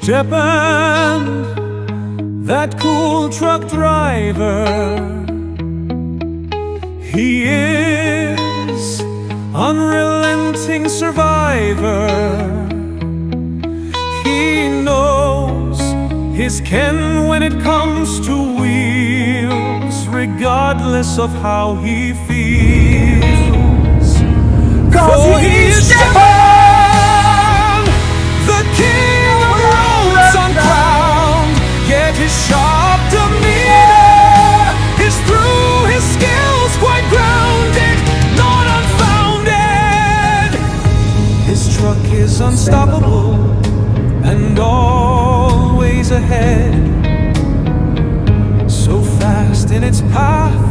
Štěpán, that cool truck driver, he is unrelenting survivor. He knows his ken when it comes to wheels, regardless of how he feels. 'Cause he is Štěpán, the king of roads uncrowned. Yet his sharp demeanor is through his skills quite grounded, not unfounded. His truck is unstoppable and always ahead, so fast in its path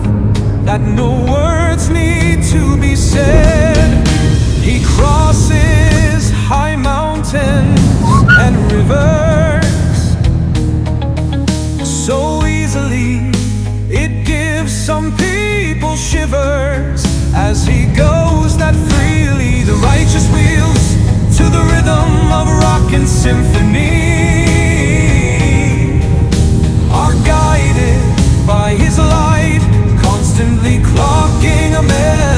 that no words need to be said. He crosses high mountains and rivers so easily it gives some people shivers. As he goes that freely, the righteous wheels to the rhythm of rock and symphony are guided by his light, constantly clocking a minute.